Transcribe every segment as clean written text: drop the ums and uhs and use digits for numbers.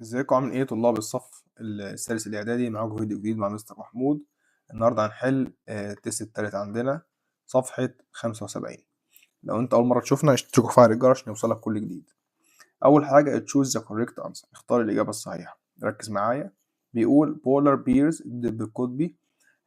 ازيكم عامل ايه طلاب الصف الثالث الاعدادي؟ معاكم فيديو جديد مع مستر محمود. النهارده هنحل التست التالت عندنا صفحة 75. لو انت اول مرة تشوفنا اشتركوا في فعل الجرس عشان يوصلك كل جديد. اول حاجة choose the correct answer، اختار الاجابة الصحيحة. ركز معايا. بيقول polar bears بالقطبي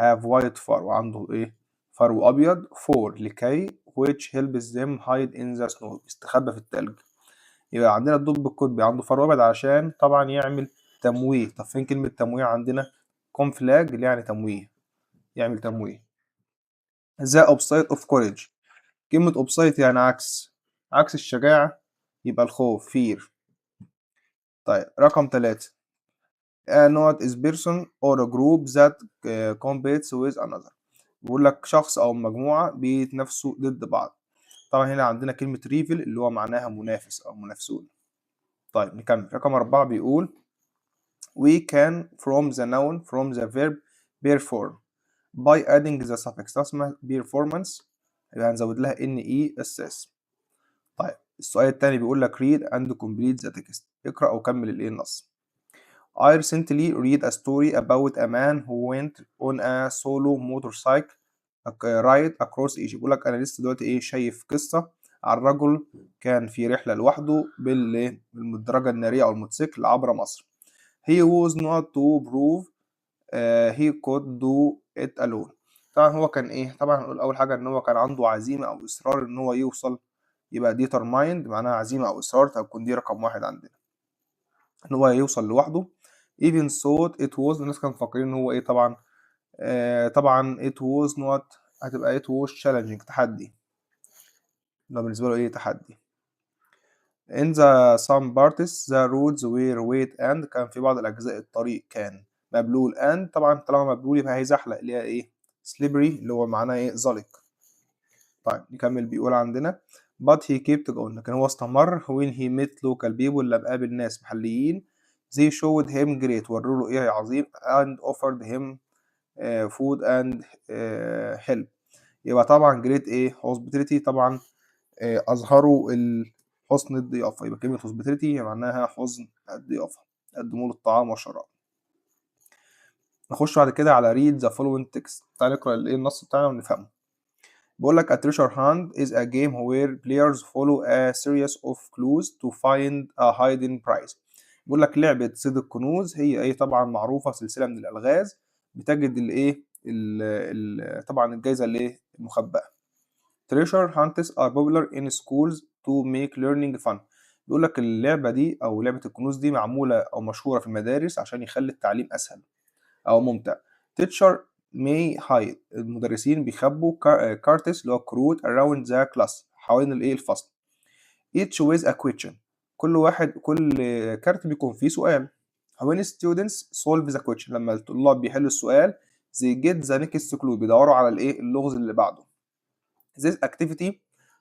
have white fur، وعنده ايه؟ فرو ابيض. for لكي which helps them hide in the snow، بيستخبى في التلج. يبقى عندنا الدب القطبي عنده فرو ابيض عشان طبعا يعمل تمويه. طب فين كلمة تمويه عندنا؟ كونفلاج اللي يعني تمويه، يعمل تمويه. ذا اوبسايد اوف كوريج، كلمة اوبسايد يعني عكس الشجاعة، يبقى الخوف فير. طيب رقم 3، a not is person or a group that competes with another، بيقول لك شخص او مجموعة بيتنافسوا ضد بعض. طبعا هنا عندنا كلمة ريفل اللي هو معناها منافس او منافسون. طيب نكمل. رقم 4 بيقول we can from the noun from the verb perform by adding the suffix. اسمها performance، يبقى هنزود لها NESS. طيب السؤال التاني بيقول لك read and complete the text، اقرأ أو كمل النص. I recently read a story about a man who went on a solo motorcycle ride across Egypt. بيقول لك أنا لسه دلوقتي شايف قصة عن رجل كان في رحلة لوحده بالمدرجة النارية أو الموتوسيكل عبر مصر. He was not to prove he could do it alone. طبعا هو كان طبعا هنقول اول حاجه ان هو كان عنده عزيمه او اصرار ان هو يوصل. يبقى determined معناها عزيمه او اصرار، تكون دي رقم واحد عندنا، ان هو يوصل لوحده. even thought it was، الناس كانوا مفكرين ان هو طبعا طبعا it was not، هتبقى it was challenging تحدي، ده بالنسبه له تحدي. in the some parts the roads were wet and، كان في بعض الأجزاء الطريق كان مبلول. and طبعا طالما مبلول يبقى هيزحلق، اللي هي slippery اللي هو معناه زلق. طيب نكمل. بيقول عندنا but he kept going، لكن هو استمر. when he met local people، لما قابل ناس محليين. they showed him great، وروا له عظيم. and offered him food and help. يبقى طبعا great hospitality، طبعا أظهروا حسن الضيافة. يبقى كلمة hospitality معناها حسن الضيافة، قدموا له الطعام والشراب. نخش بعد كده على read the following text، تعال نقرأ النص بتاعنا ونفهمه. بيقول لك a treasure hunt is a game where players follow a series of clues to find a hidden prize. بيقول لك لعبة صيد الكنوز هي طبعا معروفة سلسلة من الألغاز بتجد طبعا الجايزة المخبأة. treasure hunts are popular in schools to make learning fun. بيقول لك اللعبة دي أو لعبة الكنوز دي معمولة أو مشهورة في المدارس عشان يخلي التعليم أسهل أو ممتع. teacher may hide، المدرسين بيخبوا كارتس اللي هو كروت around the class، حوالين الفصل. each with a question، كل كارت بيكون فيه سؤال. when students solve the question، لما الطلاب بيحلوا السؤال they get the next clue، بيدوروا على اللغز اللي بعده. this activity،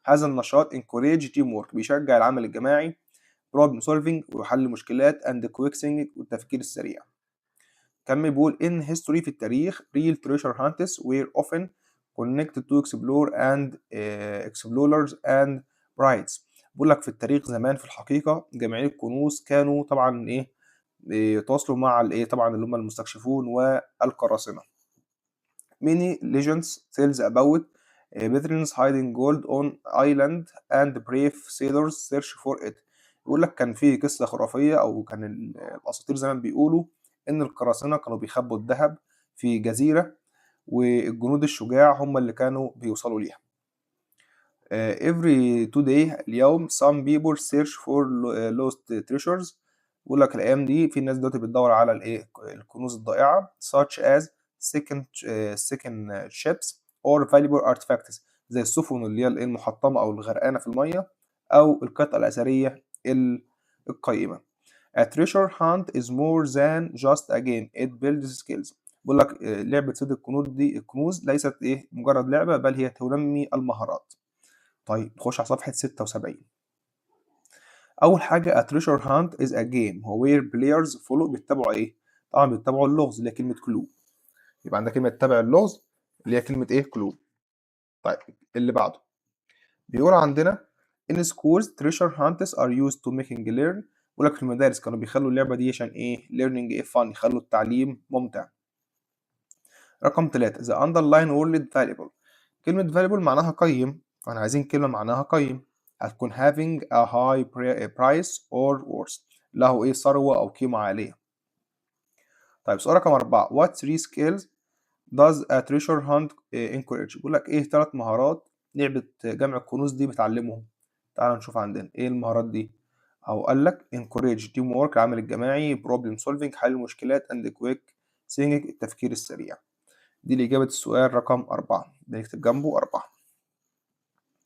هذا النشاط encourage teamwork، بيشجع العمل الجماعي. problem solving، وحل المشكلات. and quick thinking، والتفكير السريع. كمل بيقول in history، في التاريخ real treasure hunts were often connected to explorers and brides. بيقول لك في التاريخ زمان في الحقيقة جماعية الكنوز كانوا طبعا يتواصلوا مع طبعا اللي هم المستكشفون والقراصنة. many legends tells about veterans hiding gold on island and brave sailors search for it. بيقول لك كان في قصة خرافية أو كان الأساطير زمان بيقولوا إن القراصنة كانوا بيخبوا الذهب في جزيرة، والجنود الشجاع هم اللي كانوا بيوصلوا ليها. every today، اليوم some people search for lost treasures. بيقول لك الأيام دي في ناس دلوقتي بتدور على الكنوز الضائعة such as second ships or valuable artifacts، زي السفن اللي هي المحطمة أو الغرقانة في المية، أو القطع الأثرية القيمة. A treasure hunt is more than just a game، it builds skills. بيقول لك لعبة صيد الكنوز ليست مجرد لعبة، بل هي تنمي المهارات. طيب نخش على صفحة 76. أول حاجة a treasure hunt is a game where players follow، بيتبعوا طبعا بيتبعوا اللغز اللي هي كلمة clue. يبقى عندنا كلمة تتبع اللغز اللي هي كلمة clue. طيب اللي بعده بيقول عندنا in schools treasure hunts are used to making learn. بيقول لك في المدارس كانوا بيخلّوا اللعبة دي عشان إيه learning إيه fun يخلّوا التعليم ممتع. رقم 3 the underline word valuable كلمة valuable معناها قيّم، فإحنا عايزين كلمة معناها قيّم، هتكون having a high price or worth له إيه ثروة أو قيمة عالية. طيب سؤال رقم 4 what 3 skills does a treasure hunt encourage بيقول لك إيه 3 مهارات لعبة جمع الكنوز دي بتعلمهم. تعالَ نشوف عندنا إيه المهارات دي. أهو قال لك encourage teamwork العمل الجماعي problem solving حل المشكلات and quick thinking التفكير السريع. دي الإجابة السؤال رقم 4 بنكتب جنبه 4.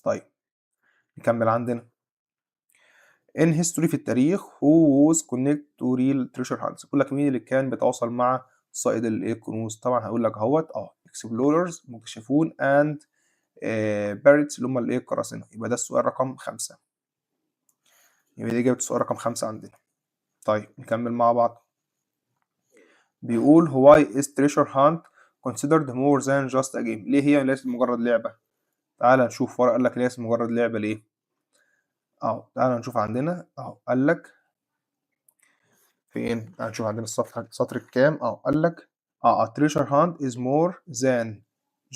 طيب نكمل عندنا in history في التاريخ who was connect to real treasure hunts بيقول لك مين اللي كان بيتواصل مع صائد الكنوز. طبعا هقول لك اهوت explorers مكتشفون and pirates اللي هم الايه القراصنة. يبقى ده السؤال رقم 5. يبقى دي إجابة السؤال رقم 5 عندنا. طيب نكمل مع بعض. بيقول why is treasure hunt considered more than just a game ليه هي ليست مجرد لعبة. تعال نشوف ورقة قال لك ليست مجرد لعبة ليه. تعال نشوف عندنا قال لك فين. تعال نشوف عندنا السطر الكام. قال لك a treasure hunt is more than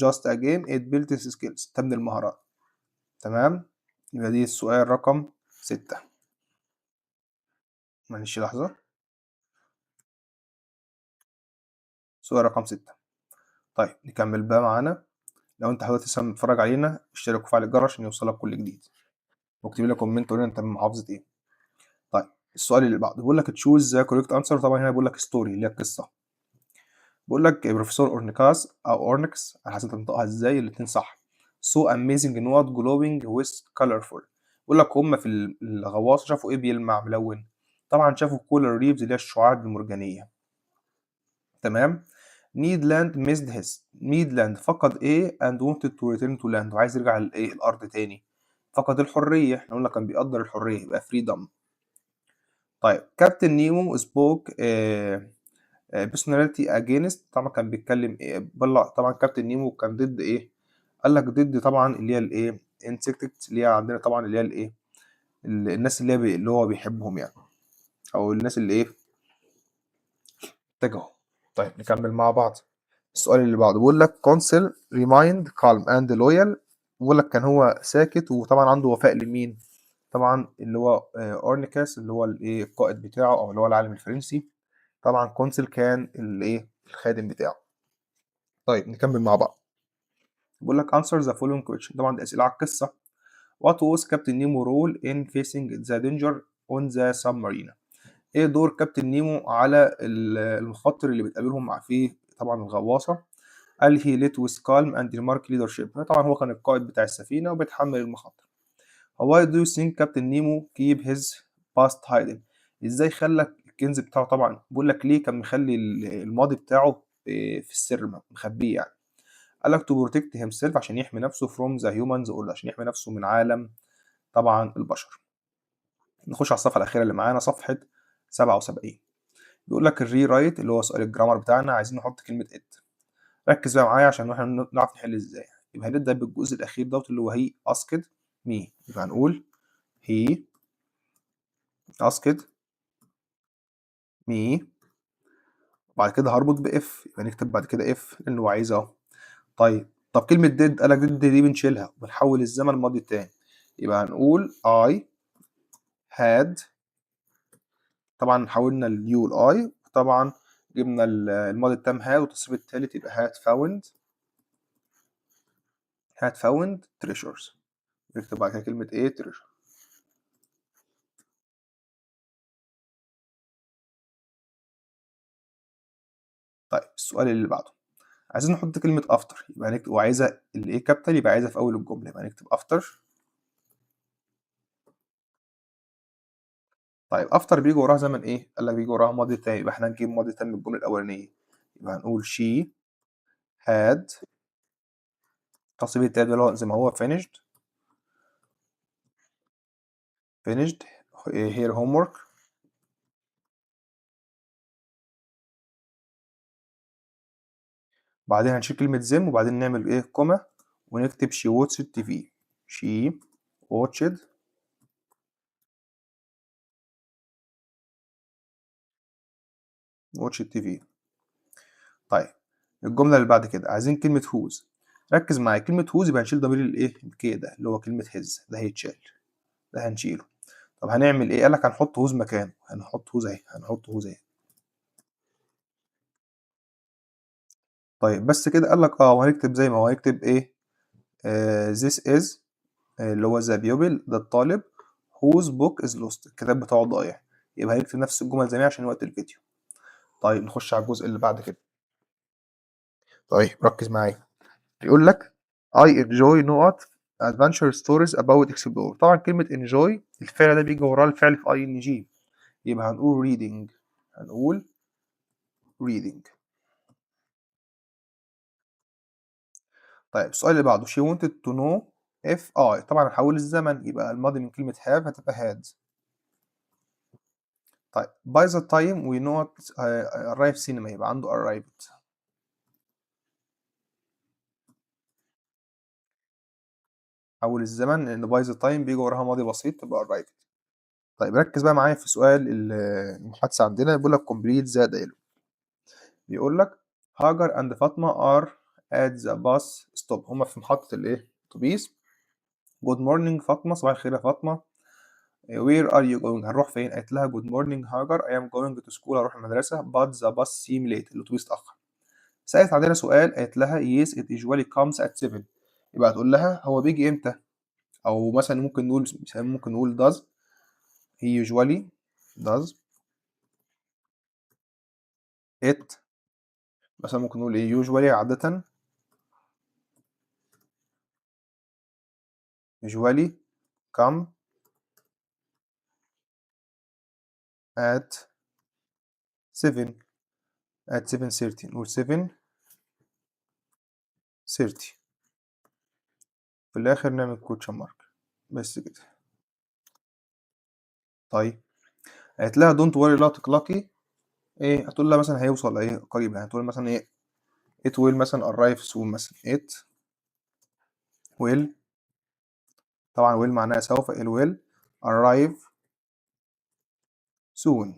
just a game it builds skills تبني المهارات. تمام. يبقى دي السؤال رقم 6. معلش لحظة. سؤال رقم 6. طيب نكمل بقى معانا. لو انت حضرتك لسه بتتفرج علينا اشترك وفعل الجرس عشان يوصلك كل جديد، واكتب لي كومنت وقول لي انت من محافظة ايه. طيب السؤال اللي بعده بيقول لك تشوز ذا كوريكت انسر. طبعا هنا بيقول لك ستوري اللي هي القصة. بيقول لك بروفيسور اورنيكاس او اورنكس على حسب تنطقها ازاي الاتنين صح. so amazing in what glowing with colorful بيقول لك هم في الغواصة شافوا ايه بيلمع ملون. طبعا شافوا كولر ريفز اللي هي الشعاب المرجانية. تمام. نيدلاند missed his نيدلاند فقد ايه and wanted to return to land وعايز يرجع لايه الارض تاني. فقد الحرية. احنا قلنا كان بيقدر الحرية يبقى freedom. طيب كابتن نيمو spoke personality against طبعا كان بيتكلم ايه طبعا كابتن نيمو كان ضد ايه. قال لك ضد طبعا اللي هي الايه insects اللي هي عندنا طبعا اللي هي الايه الناس اللي هي اللي هو بيحبهم يعني، او الناس اللي ايه اتجهوا. طيب نكمل مع بعض. السؤال اللي بعده بيقول لك كونسل remained calm and loyal بيقول لك كان هو ساكت وطبعا عنده وفاء لمين. طبعا اللي هو اورنيكاس اللي هو الايه القائد بتاعه او اللي هو العالم الفرنسي. طبعا كونسل كان الايه الخادم بتاعه. طيب نكمل مع بعض. بيقول لك answer the following question. طبعا دي اسئله على القصه. what was Captain Nemo role in facing the danger on the submarine ايه دور كابتن نيمو على المخاطر اللي بتقابلهم مع فيه طبعا الغواصه. قال he led with calm and remark leadership طبعا هو كان القائد بتاع السفينه وبيتحمل المخاطر. why do you think كابتن نيمو keep his past hidden ازاي خلى الكنز بتاعه. طبعا بيقول لك ليه كان مخلي الماضي بتاعه في السر مخبيه يعني. قال لك to protect himself عشان يحمي نفسه from the humans or عشان يحمي نفسه من عالم طبعا البشر. نخش على الصفحة الأخيرة اللي معانا صفحة 77. بيقول لك الري رايت اللي هو سؤال الجرامر بتاعنا عايزين نحط كلمة it. ركز بقى معايا عشان احنا نعرف نحل ازاي. يبقى هنبدأ بالجزء الأخير دوت اللي هو هي asked me. يبقى هنقول he asked me وبعد كده هربط بإف يبقى نكتب بعد كده إف لأن هو عايز أهو. طب كلمة did قالك did دي بنشيلها وبنحول الزمن الماضي التاني. يبقى هنقول I had طبعا حولنا اليو لاي طبعا جبنا الماضي التام had والتصريف التالت يبقى had found treasures. نكتب بعد كده كلمة ايه treasure. طيب السؤال اللي بعده عايزين نحط كلمة after يبقى هنكتب وعايزة الايه كابيتال يبقى عايزة في أول الجملة يبقى هنكتب after. طيب after بيجي وراها زمن ايه؟ قال لك بيجي وراها ماضي تاني يبقى احنا هنجيب ماضي تاني من الجملة الأولانية. يبقى هنقول she had التصريف التالت اللي هو زي ما هو finished her homework. بعدين هنشيل كلمة them وبعدين نعمل ايه كوما ونكتب she watched TV. she watched watch الTV. طيب الجملة اللي بعد كده عايزين كلمة whose. ركز معايا، كلمة whose يبقى هنشيل ضمير الإيه؟ الK ده اللي هو كلمة his، ده هيتشال، ده هنشيله. طب هنعمل إيه؟ قال لك هنحط whose مكانه، هنحط whose أهي، هنحط whose أهي. طيب بس كده؟ قال لك وهنكتب زي ما هو، هنكتب إيه؟ this is اللي هو the pupil ده الطالب whose book is lost الكتاب بتاعه ضايع. يبقى هنكتب نفس الجمل زي ما هي عشان وقت الفيديو. طيب نخش على الجزء اللي بعد كده. طيب ركز معايا، بيقول لك I enjoy نقط adventure stories about explore. طبعا كلمة enjoy الفعل ده بيجي وراه الفعل في ing، يبقى هنقول reading، هنقول reading. طيب السؤال اللي بعده she wanted to know if I، طبعا هنحول الزمن، يبقى الماضي من كلمة have هتبقى had. طيب by the time we not arrive cinema يبقى عنده arrived. حول الزمن لأن by the time بيجي وراها ماضي بسيط تبقى arrived. طيب ركز بقى معايا في سؤال المحادثة عندنا، بيقول لك complete the dialogue. بيقول لك هاجر and فاطمة are at the bus stop، هما في محطة الإيه؟ الأتوبيس. good morning فاطمة، صباح الخير يا فاطمة. where are you going، هنروح فين؟ قالت لها good morning هاجر I am going to school، هروح المدرسة but the bus seem late، الأتوبيس اتأخر. سألت عندنا سؤال، قالت لها yes it usually comes at 7، يبقى هتقول لها هو بيجي إمتى؟ أو مثلا ممكن نقول does، he usually does it. مثلا ممكن نقول إيه usually عادة، usually come at 7 at 7:30، نقول 7:30 في الآخر نعمل كوتشن مارك بس كده. طيب قالت لها don't worry لا تقلقي، إيه هتقول لها مثلا هيوصل إيه قريبا، هتقول مثلا إيه it will مثلا arrive soon، مثلا it will، طبعا will معناها سوف، it will arrive soon.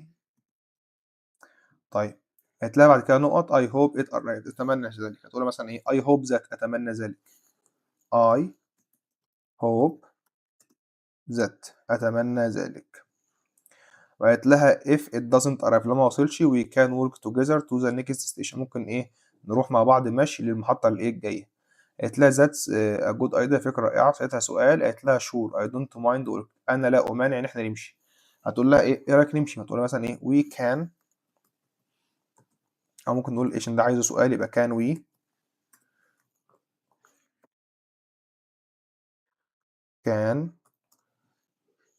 طيب قالت لها بعد كده نقط I hope it arrived، أتمنى ذلك، هتقول مثلا إيه I hope that، أتمنى ذلك، I hope that، أتمنى ذلك. وقالت لها if it doesn't arrive، لو ما وصلش we can work together to the next station، ممكن إيه نروح مع بعض مشي للمحطة اللي إيه الجاية. قالت لها that's a good idea، فكرة رائعة. سألتها سؤال، قالت لها sure I don't mind work، أنا لا أمانع إن إحنا نمشي. هتقول لها إيه رأيك نمشي؟ هتقول لها مثلا إيه we can، أو ممكن نقول إيش ده عايزه سؤال يبقى can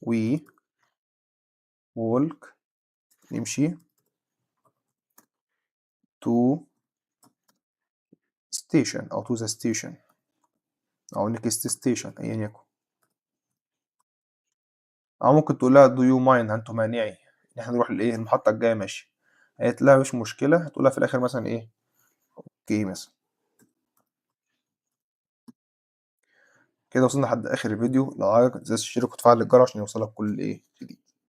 we walk نمشي to station أو to the station أو next station أيا يكن. أو ممكن تقول لها do you mind، هل تمانعي إن إحنا نروح لإيه المحطة الجاية ماشي؟ قالت لها مش مشكلة، هتقول لها في الآخر مثلا إيه أوكي مثلا. كده وصلنا لحد آخر الفيديو، لو عجبك متنساش تشترك وتفعل الجرس عشان يوصلك كل إيه جديد.